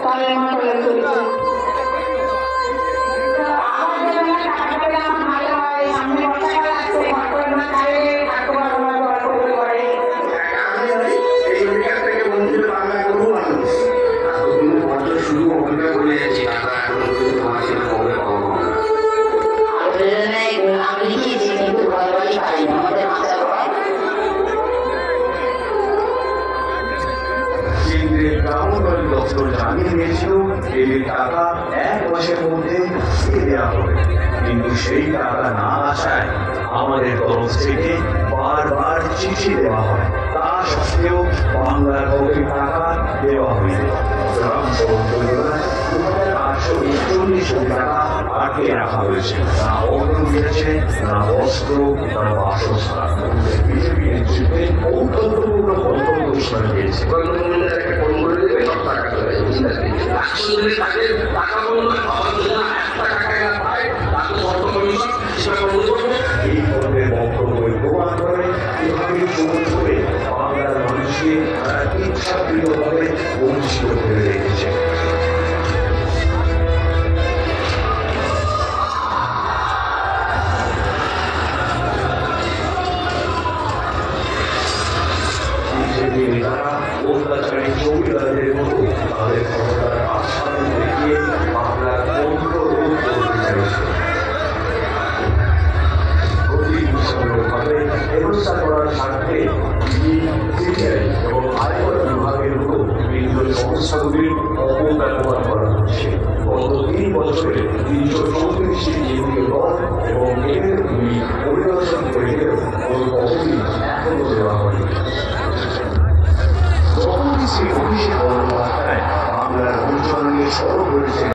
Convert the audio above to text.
তলের মতলে চলছে। টাকা 1 মাসের মধ্যে দেওয়া হবে, কিন্তু সেই টাকা না আসায় আমাদের তরফ থেকে বারবার চিঠি দেওয়া হয়। তা সত্ত্বেও বাংলার কাউকে টাকা দেওয়া হয়নি। 839 কোটি টাকা আটকে রাখা হয়েছে। না অর্থ মিলেছে, না বস্ত্র, না বাসস্থান। বিজেপি নেতৃত্বে ঔদ্ধত্যপূর্ণ বন্ধন ঘোষণা দিয়েছে। এই ধরনের বক্তব্যের প্রমাণ করে এভাবে সবুজ করে বাংলার মানুষকে তারা ইচ্ছাকৃতভাবে বঞ্চিত করে রেখেছে। বিজেপি নেতারা অত্যাচারী জমিদারদের মতো তাদের ক্ষমতার আস্বাদন দেখিয়ে বাংলার কন্ট্রোল করতে চাইছে। ব্যবস্থা করার স্বার্থে এবং আয়কর বিভাগের উপর বিভিন্ন সংস্থাগুলির অপব্যবহার করা হচ্ছে। গত 3 বছরে 334টি কেন্দ্রীয় দল এবং কেন্দ্রগুলি পরিদর্শন করে গেলেও কোন পদবি এখনো দেওয়া হয়নি। যখনই সেই অভিষেক বন্দ্যোপাধ্যায় বাংলার উচ্চারণে সরব হয়েছে